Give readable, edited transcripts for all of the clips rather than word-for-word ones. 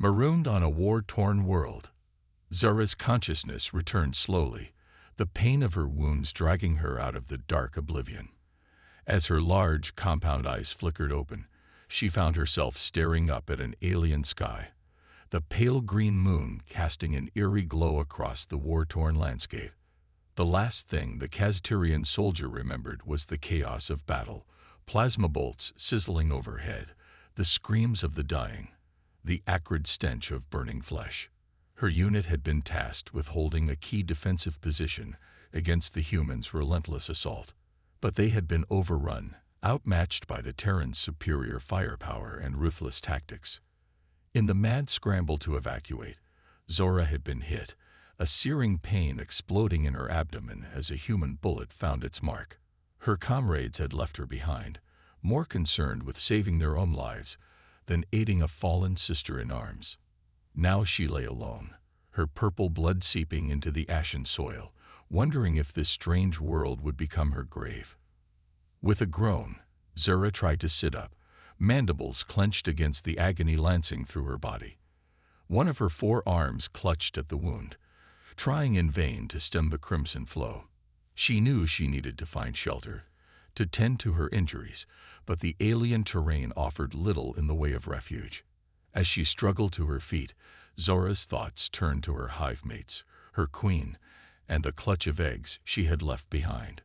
Marooned on a war-torn world, Zora's consciousness returned slowly, the pain of her wounds dragging her out of the dark oblivion. As her large, compound eyes flickered open, she found herself staring up at an alien sky, the pale green moon casting an eerie glow across the war-torn landscape. The last thing the Kazturian soldier remembered was the chaos of battle, plasma bolts sizzling overhead, the screams of the dying, the acrid stench of burning flesh. Her unit had been tasked with holding a key defensive position against the humans' relentless assault. But they had been overrun, outmatched by the Terrans' superior firepower and ruthless tactics. In the mad scramble to evacuate, Zora had been hit, a searing pain exploding in her abdomen as a human bullet found its mark. Her comrades had left her behind, more concerned with saving their own lives than aiding a fallen sister in arms. Now she lay alone, her purple blood seeping into the ashen soil, wondering if this strange world would become her grave. With a groan, Zora tried to sit up, mandibles clenched against the agony lancing through her body. One of her 4 arms clutched at the wound, trying in vain to stem the crimson flow. She knew she needed to find shelter, to tend to her injuries, but the alien terrain offered little in the way of refuge. As she struggled to her feet, Zora's thoughts turned to her hive mates, her queen, and the clutch of eggs she had left behind.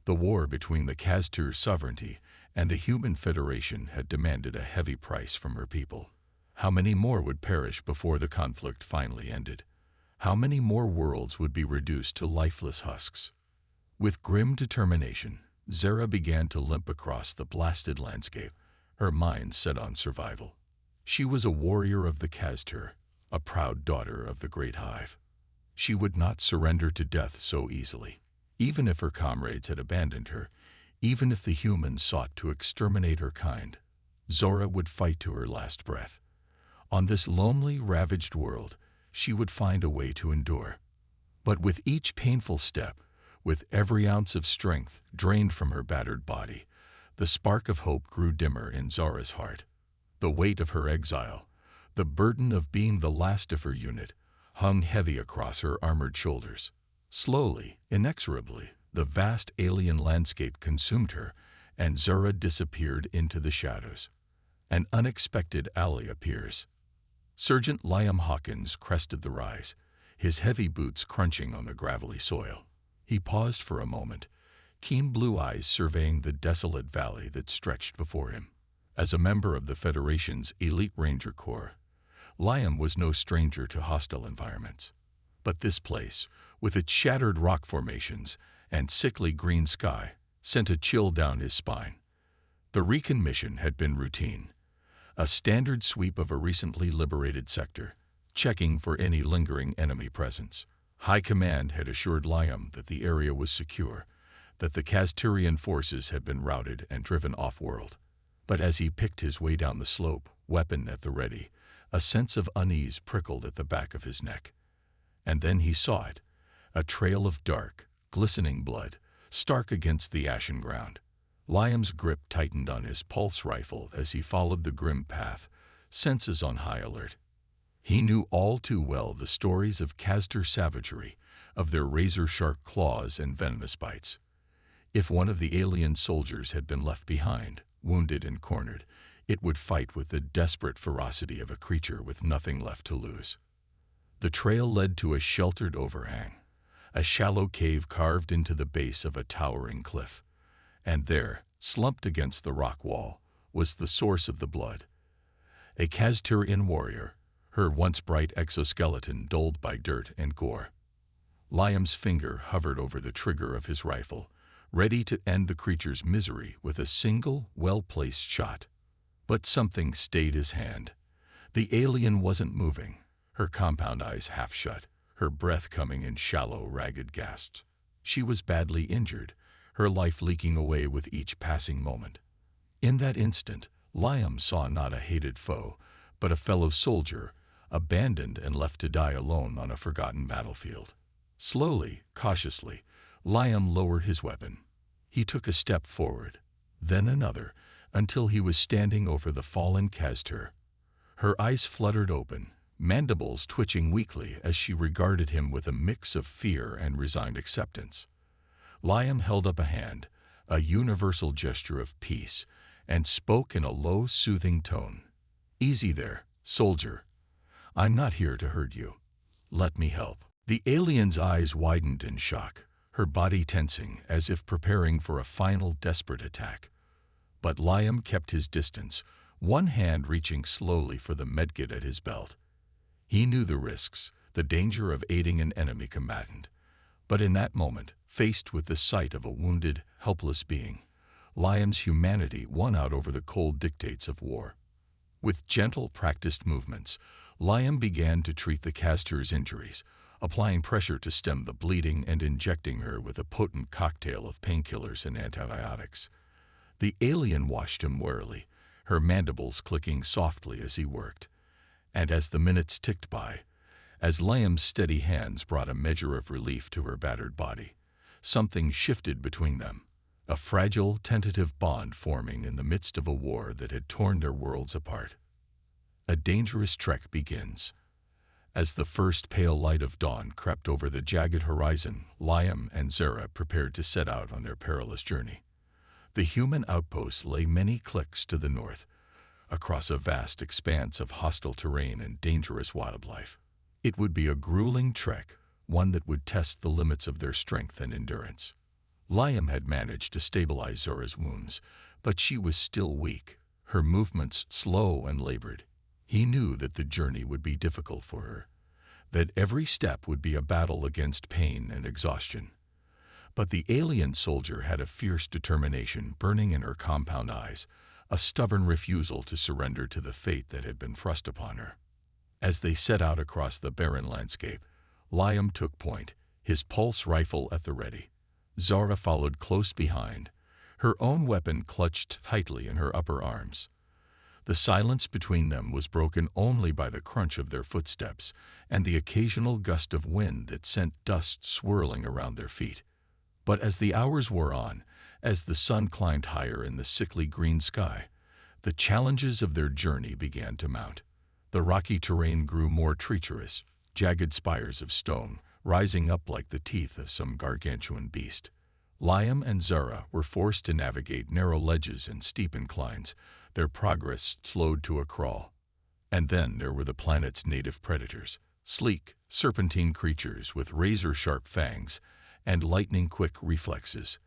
The war between the Kaztur sovereignty and the Human Federation had demanded a heavy price from her people. How many more would perish before the conflict finally ended? How many more worlds would be reduced to lifeless husks? With grim determination, Zora began to limp across the blasted landscape, her mind set on survival. She was a warrior of the Kaztur, a proud daughter of the Great Hive. She would not surrender to death so easily. Even if her comrades had abandoned her, even if the humans sought to exterminate her kind, Zora would fight to her last breath. On this lonely, ravaged world, she would find a way to endure. But with each painful step, with every ounce of strength drained from her battered body, the spark of hope grew dimmer in Zora's heart. The weight of her exile, the burden of being the last of her unit, hung heavy across her armored shoulders. Slowly, inexorably, the vast alien landscape consumed her, and Zora disappeared into the shadows. An unexpected ally appears. Sergeant Liam Hawkins crested the rise, his heavy boots crunching on the gravelly soil. He paused for a moment, keen blue eyes surveying the desolate valley that stretched before him. As a member of the Federation's elite Ranger Corps, Liam was no stranger to hostile environments. But this place, with its shattered rock formations and sickly green sky, sent a chill down his spine. The recon mission had been routine, a standard sweep of a recently liberated sector, checking for any lingering enemy presence. High Command had assured Liam that the area was secure, that the Kazturian forces had been routed and driven off-world. But as he picked his way down the slope, weapon at the ready, a sense of unease prickled at the back of his neck. And then he saw it, a trail of dark, glistening blood, stark against the ashen ground. Liam's grip tightened on his pulse rifle as he followed the grim path, senses on high alert. He knew all too well the stories of Kaztur savagery, of their razor-sharp claws and venomous bites. If one of the alien soldiers had been left behind, wounded and cornered, it would fight with the desperate ferocity of a creature with nothing left to lose. The trail led to a sheltered overhang, a shallow cave carved into the base of a towering cliff. And there, slumped against the rock wall, was the source of the blood. A Kazturian warrior, her once bright exoskeleton dulled by dirt and gore. Liam's finger hovered over the trigger of his rifle, ready to end the creature's misery with a single, well-placed shot. But something stayed his hand. The alien wasn't moving, her compound eyes half shut, her breath coming in shallow, ragged gasps. She was badly injured, her life leaking away with each passing moment. In that instant, Liam saw not a hated foe, but a fellow soldier, abandoned and left to die alone on a forgotten battlefield. Slowly, cautiously, Liam lowered his weapon. He took a step forward, then another, until he was standing over the fallen Kaztur. Her eyes fluttered open, mandibles twitching weakly as she regarded him with a mix of fear and resigned acceptance. Liam held up a hand, a universal gesture of peace, and spoke in a low, soothing tone. "Easy there, soldier. I'm not here to hurt you. Let me help." The alien's eyes widened in shock, her body tensing as if preparing for a final desperate attack. But Liam kept his distance, one hand reaching slowly for the medkit at his belt. He knew the risks, the danger of aiding an enemy combatant. But in that moment, faced with the sight of a wounded, helpless being, Liam's humanity won out over the cold dictates of war. With gentle, practiced movements, Liam began to treat the caster's injuries, applying pressure to stem the bleeding and injecting her with a potent cocktail of painkillers and antibiotics. The alien watched him warily, her mandibles clicking softly as he worked. And as the minutes ticked by, as Liam's steady hands brought a measure of relief to her battered body, something shifted between them, a fragile, tentative bond forming in the midst of a war that had torn their worlds apart. A dangerous trek begins. As the first pale light of dawn crept over the jagged horizon, Liam and Zara prepared to set out on their perilous journey. The human outpost lay many clicks to the north, across a vast expanse of hostile terrain and dangerous wildlife. It would be a grueling trek, one that would test the limits of their strength and endurance. Liam had managed to stabilize Zora's wounds, but she was still weak, her movements slow and labored. He knew that the journey would be difficult for her, that every step would be a battle against pain and exhaustion. But the alien soldier had a fierce determination burning in her compound eyes, a stubborn refusal to surrender to the fate that had been thrust upon her. As they set out across the barren landscape, Liam took point, his pulse rifle at the ready. Zara followed close behind, her own weapon clutched tightly in her upper arms. The silence between them was broken only by the crunch of their footsteps and the occasional gust of wind that sent dust swirling around their feet. But as the hours wore on, as the sun climbed higher in the sickly green sky, the challenges of their journey began to mount. The rocky terrain grew more treacherous, jagged spires of stone rising up like the teeth of some gargantuan beast. Liam and Zara were forced to navigate narrow ledges and steep inclines, their progress slowed to a crawl. And then there were the planet's native predators, sleek, serpentine creatures with razor-sharp fangs and lightning-quick reflexes.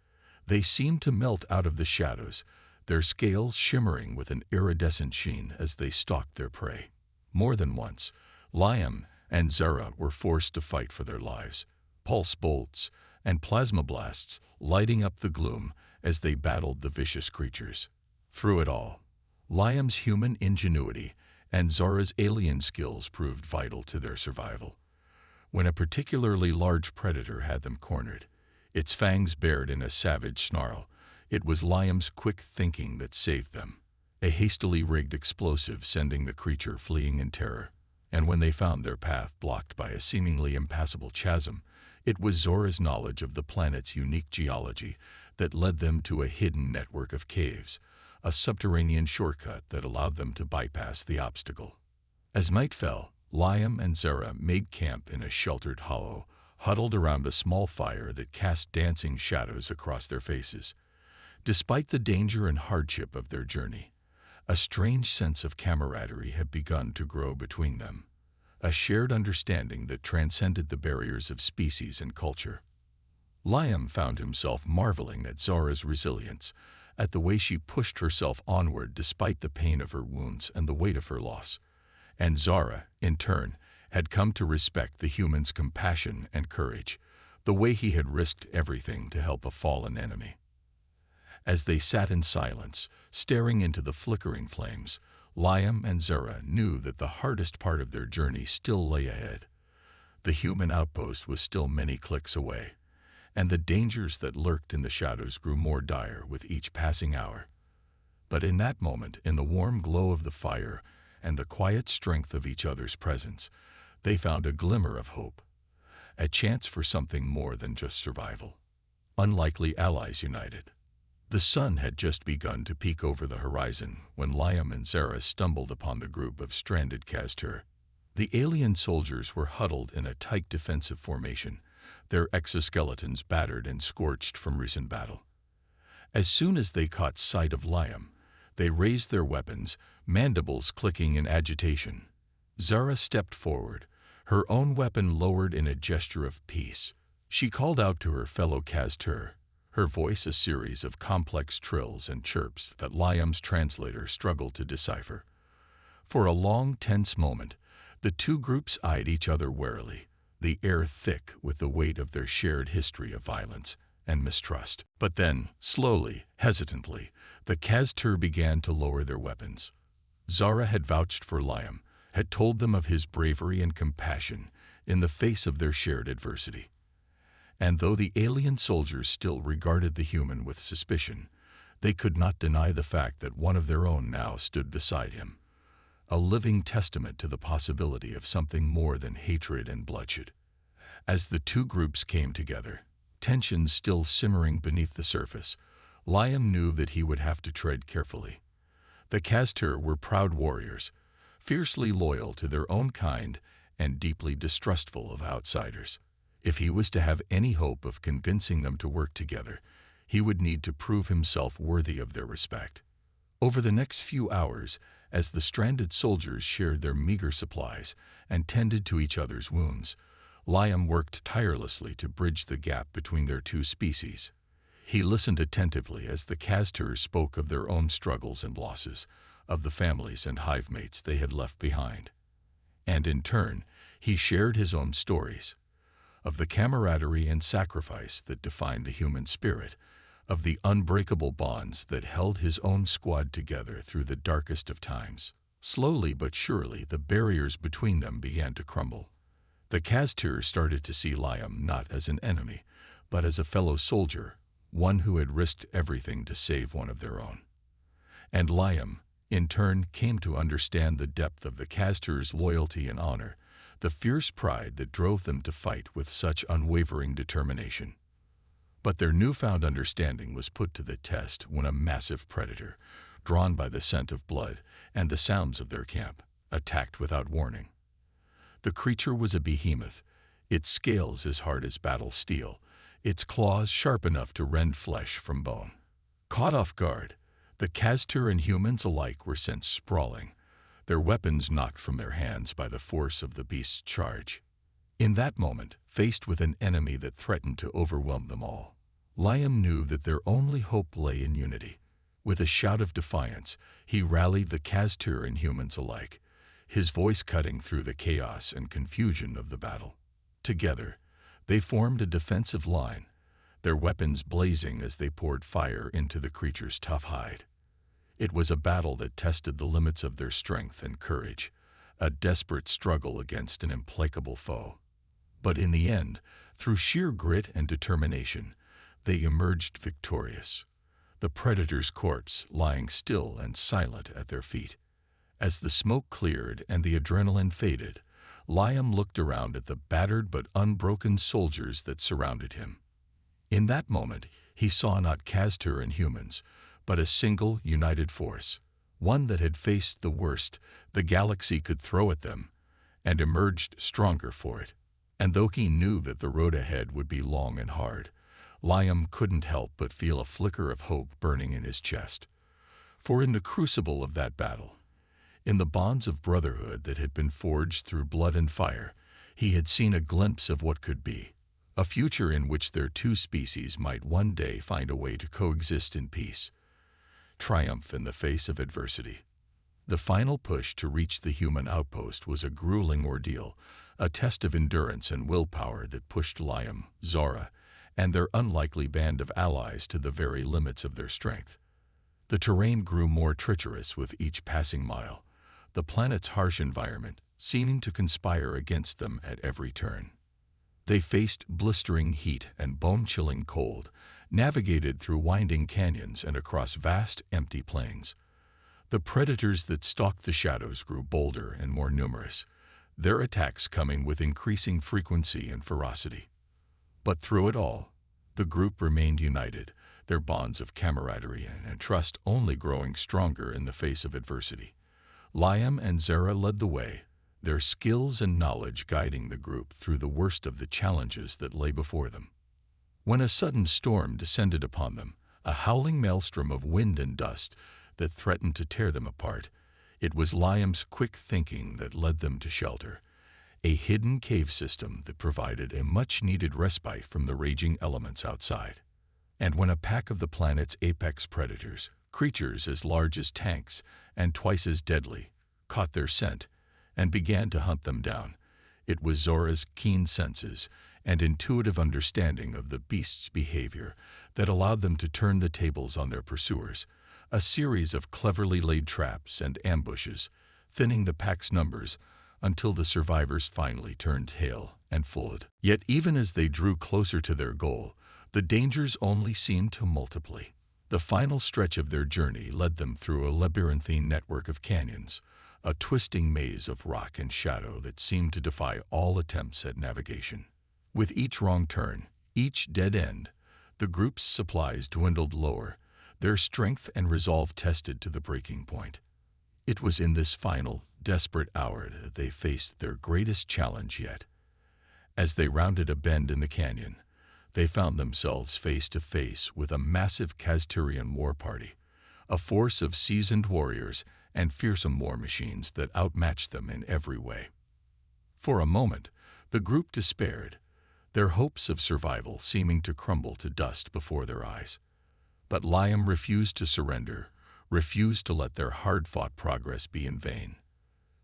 They seemed to melt out of the shadows, their scales shimmering with an iridescent sheen as they stalked their prey. More than once, Liam and Zara were forced to fight for their lives, pulse bolts and plasma blasts lighting up the gloom as they battled the vicious creatures. Through it all, Liam's human ingenuity and Zara's alien skills proved vital to their survival. When a particularly large predator had them cornered, its fangs bared in a savage snarl, it was Liam's quick thinking that saved them, a hastily rigged explosive sending the creature fleeing in terror. And when they found their path blocked by a seemingly impassable chasm, it was Zora's knowledge of the planet's unique geology that led them to a hidden network of caves, a subterranean shortcut that allowed them to bypass the obstacle. As night fell, Liam and Zara made camp in a sheltered hollow, huddled around a small fire that cast dancing shadows across their faces. Despite the danger and hardship of their journey, a strange sense of camaraderie had begun to grow between them, a shared understanding that transcended the barriers of species and culture. Liam found himself marveling at Zora's resilience, at the way she pushed herself onward despite the pain of her wounds and the weight of her loss. And Zara, in turn, had come to respect the human's compassion and courage, the way he had risked everything to help a fallen enemy. As they sat in silence, staring into the flickering flames, Liam and Zara knew that the hardest part of their journey still lay ahead. The human outpost was still many clicks away, and the dangers that lurked in the shadows grew more dire with each passing hour. But in that moment, in the warm glow of the fire and the quiet strength of each other's presence, they found a glimmer of hope, a chance for something more than just survival. Unlikely allies united. The sun had just begun to peek over the horizon when Liam and Zara stumbled upon the group of stranded Castor. The alien soldiers were huddled in a tight defensive formation, their exoskeletons battered and scorched from recent battle. As soon as they caught sight of Liam, they raised their weapons, mandibles clicking in agitation. Zara stepped forward, her own weapon lowered in a gesture of peace. She called out to her fellow Kaztur, her voice a series of complex trills and chirps that Liam's translator struggled to decipher. For a long, tense moment, the two groups eyed each other warily, the air thick with the weight of their shared history of violence and mistrust. But then, slowly, hesitantly, the Kaztur began to lower their weapons. Zara had vouched for Liam, had told them of his bravery and compassion in the face of their shared adversity. And though the alien soldiers still regarded the human with suspicion, they could not deny the fact that one of their own now stood beside him, a living testament to the possibility of something more than hatred and bloodshed. As the two groups came together, tensions still simmering beneath the surface, Liam knew that he would have to tread carefully. The Kaztur were proud warriors, fiercely loyal to their own kind and deeply distrustful of outsiders. If he was to have any hope of convincing them to work together, he would need to prove himself worthy of their respect. Over the next few hours, as the stranded soldiers shared their meager supplies and tended to each other's wounds, Liam worked tirelessly to bridge the gap between their two species. He listened attentively as the Kaztur spoke of their own struggles and losses, of the families and hive mates they had left behind. And in turn, he shared his own stories, of the camaraderie and sacrifice that defined the human spirit, of the unbreakable bonds that held his own squad together through the darkest of times. Slowly but surely, the barriers between them began to crumble. The Kaztur started to see Liam not as an enemy, but as a fellow soldier, one who had risked everything to save one of their own. And Liam, in turn, came to understand the depth of the Kaztur's loyalty and honor, the fierce pride that drove them to fight with such unwavering determination. But their newfound understanding was put to the test when a massive predator, drawn by the scent of blood and the sounds of their camp, attacked without warning. The creature was a behemoth, its scales as hard as battle steel, its claws sharp enough to rend flesh from bone. Caught off guard, the Kaztur and humans alike were sent sprawling, their weapons knocked from their hands by the force of the beast's charge. In that moment, faced with an enemy that threatened to overwhelm them all, Liam knew that their only hope lay in unity. With a shout of defiance, he rallied the Kaztur and humans alike, his voice cutting through the chaos and confusion of the battle. Together, they formed a defensive line, their weapons blazing as they poured fire into the creature's tough hide. It was a battle that tested the limits of their strength and courage, a desperate struggle against an implacable foe. But in the end, through sheer grit and determination, they emerged victorious, the predator's corpse lying still and silent at their feet. As the smoke cleared and the adrenaline faded, Liam looked around at the battered but unbroken soldiers that surrounded him. In that moment, he saw not Kaztur and humans, but a single, united force, one that had faced the worst the galaxy could throw at them, and emerged stronger for it. And though he knew that the road ahead would be long and hard, Liam couldn't help but feel a flicker of hope burning in his chest. For in the crucible of that battle, in the bonds of brotherhood that had been forged through blood and fire, he had seen a glimpse of what could be, a future in which their two species might one day find a way to coexist in peace, triumph in the face of adversity. The final push to reach the human outpost was a grueling ordeal, a test of endurance and willpower that pushed Liam, Zara, and their unlikely band of allies to the very limits of their strength. The terrain grew more treacherous with each passing mile, the planet's harsh environment seeming to conspire against them at every turn. They faced blistering heat and bone-chilling cold, navigated through winding canyons and across vast, empty plains. The predators that stalked the shadows grew bolder and more numerous, their attacks coming with increasing frequency and ferocity. But through it all, the group remained united, their bonds of camaraderie and trust only growing stronger in the face of adversity. Liam and Zara led the way, their skills and knowledge guiding the group through the worst of the challenges that lay before them. When a sudden storm descended upon them, a howling maelstrom of wind and dust that threatened to tear them apart, it was Liam's quick thinking that led them to shelter, a hidden cave system that provided a much-needed respite from the raging elements outside. And when a pack of the planet's apex predators, creatures as large as tanks and twice as deadly, caught their scent and began to hunt them down, it was Zora's keen senses and intuitive understanding of the beast's behavior that allowed them to turn the tables on their pursuers, a series of cleverly laid traps and ambushes, thinning the pack's numbers until the survivors finally turned tail and fled. Yet even as they drew closer to their goal, the dangers only seemed to multiply. The final stretch of their journey led them through a labyrinthine network of canyons, a twisting maze of rock and shadow that seemed to defy all attempts at navigation. With each wrong turn, each dead end, the group's supplies dwindled lower, their strength and resolve tested to the breaking point. It was in this final, desperate hour that they faced their greatest challenge yet. As they rounded a bend in the canyon, they found themselves face to face with a massive Kazturian war party, a force of seasoned warriors and fearsome war machines that outmatched them in every way. For a moment, the group despaired, their hopes of survival seeming to crumble to dust before their eyes. But Liam refused to surrender, refused to let their hard-fought progress be in vain.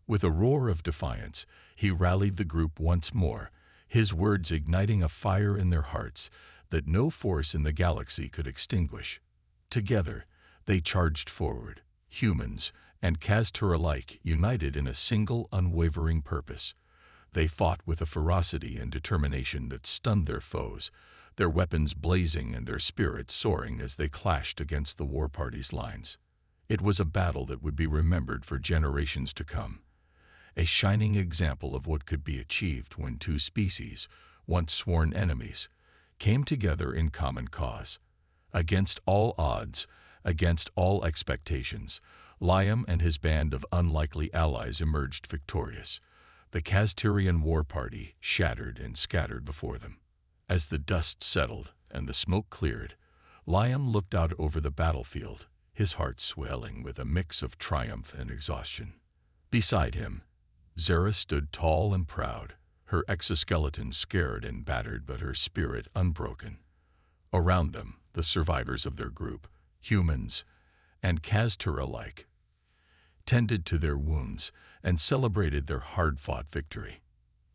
With a roar of defiance, he rallied the group once more, his words igniting a fire in their hearts that no force in the galaxy could extinguish. Together, they charged forward, humans and Kaztur alike united in a single unwavering purpose. They fought with a ferocity and determination that stunned their foes, their weapons blazing and their spirits soaring as they clashed against the war party's lines. It was a battle that would be remembered for generations to come, a shining example of what could be achieved when two species, once sworn enemies, came together in common cause. Against all odds, against all expectations, Liam and his band of unlikely allies emerged victorious, the Kazturian war party shattered and scattered before them. As the dust settled and the smoke cleared, Liam looked out over the battlefield, his heart swelling with a mix of triumph and exhaustion. Beside him, Zara stood tall and proud, her exoskeleton scared and battered but her spirit unbroken. Around them, the survivors of their group, humans and Kaztur alike, tended to their wounds and celebrated their hard-fought victory.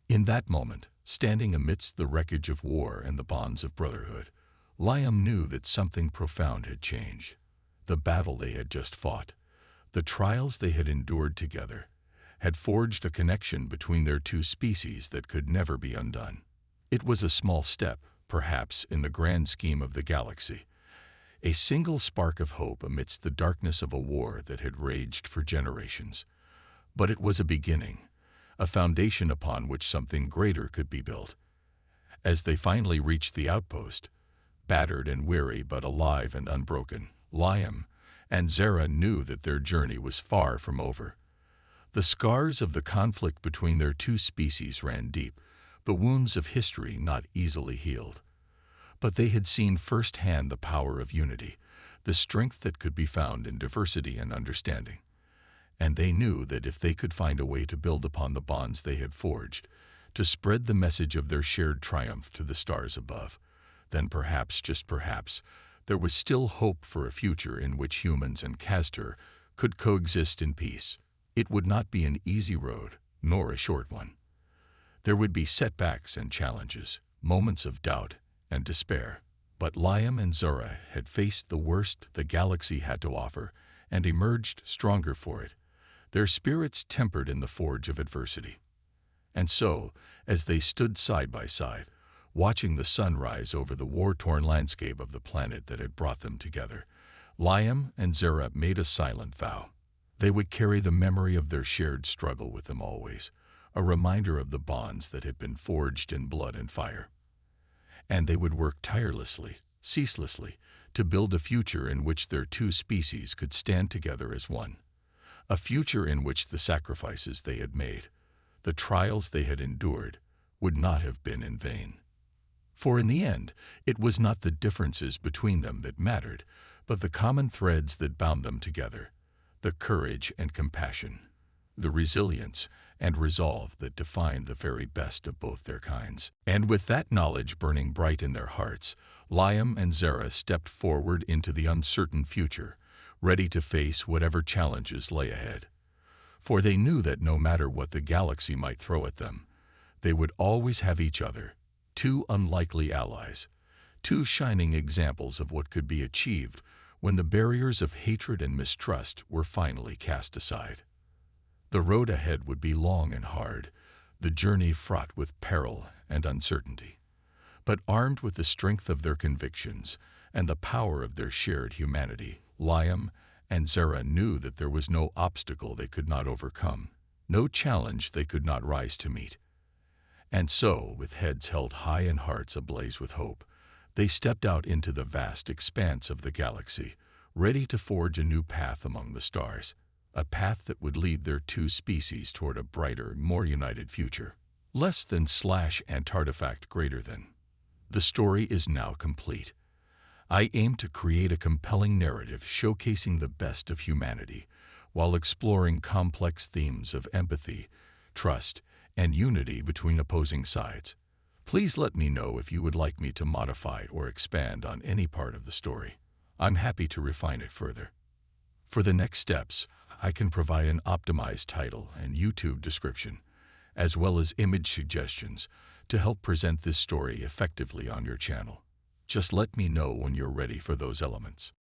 In that moment, standing amidst the wreckage of war and the bonds of brotherhood, Liam knew that something profound had changed. The battle they had just fought, the trials they had endured together, had forged a connection between their two species that could never be undone. It was a small step, perhaps, in the grand scheme of the galaxy, a single spark of hope amidst the darkness of a war that had raged for generations. But it was a beginning, a foundation upon which something greater could be built. As they finally reached the outpost, battered and weary but alive and unbroken, Liam and Zara knew that their journey was far from over. The scars of the conflict between their two species ran deep, the wounds of history not easily healed. But they had seen firsthand the power of unity, the strength that could be found in diversity and understanding. And they knew that if they could find a way to build upon the bonds they had forged, to spread the message of their shared triumph to the stars above, then perhaps, just perhaps, there was still hope for a future in which humans and Kaztur could coexist in peace. It would not be an easy road, nor a short one. There would be setbacks and challenges, moments of doubt and despair. But Liam and Zora had faced the worst the galaxy had to offer and emerged stronger for it, their spirits tempered in the forge of adversity. And so, as they stood side by side, watching the sun rise over the war-torn landscape of the planet that had brought them together, Liam and Zara made a silent vow. They would carry the memory of their shared struggle with them always, a reminder of the bonds that had been forged in blood and fire. And they would work tirelessly, ceaselessly, to build a future in which their two species could stand together as one. A future in which the sacrifices they had made, the trials they had endured would not have been in vain. For in the end, it was not the differences between them that mattered, but the common threads that bound them together, the courage and compassion, the resilience and resolve that defined the very best of both their kinds. And with that knowledge burning bright in their hearts, Liam and Zara stepped forward into the uncertain future, ready to face whatever challenges lay ahead. For they knew that no matter what the galaxy might throw at them, they would always have each other, two unlikely allies, two shining examples of what could be achieved when the barriers of hatred and mistrust were finally cast aside. The road ahead would be long and hard, the journey fraught with peril and uncertainty. But armed with the strength of their convictions and the power of their shared humanity, Liam and Zara knew that there was no obstacle they could not overcome, no challenge they could not rise to meet. And so, with heads held high and hearts ablaze with hope, they stepped out into the vast expanse of the galaxy, ready to forge a new path among the stars, a path that would lead their two species toward a brighter, more united future. Less than / Antartifact greater than. The story is now complete. I aim to create a compelling narrative showcasing the best of humanity, while exploring complex themes of empathy, trust, and unity between opposing sides. Please let me know if you would like me to modify or expand on any part of the story. I'm happy to refine it further. For the next steps, I can provide an optimized title and YouTube description, as well as image suggestions to help present this story effectively on your channel. Just let me know when you're ready for those elements.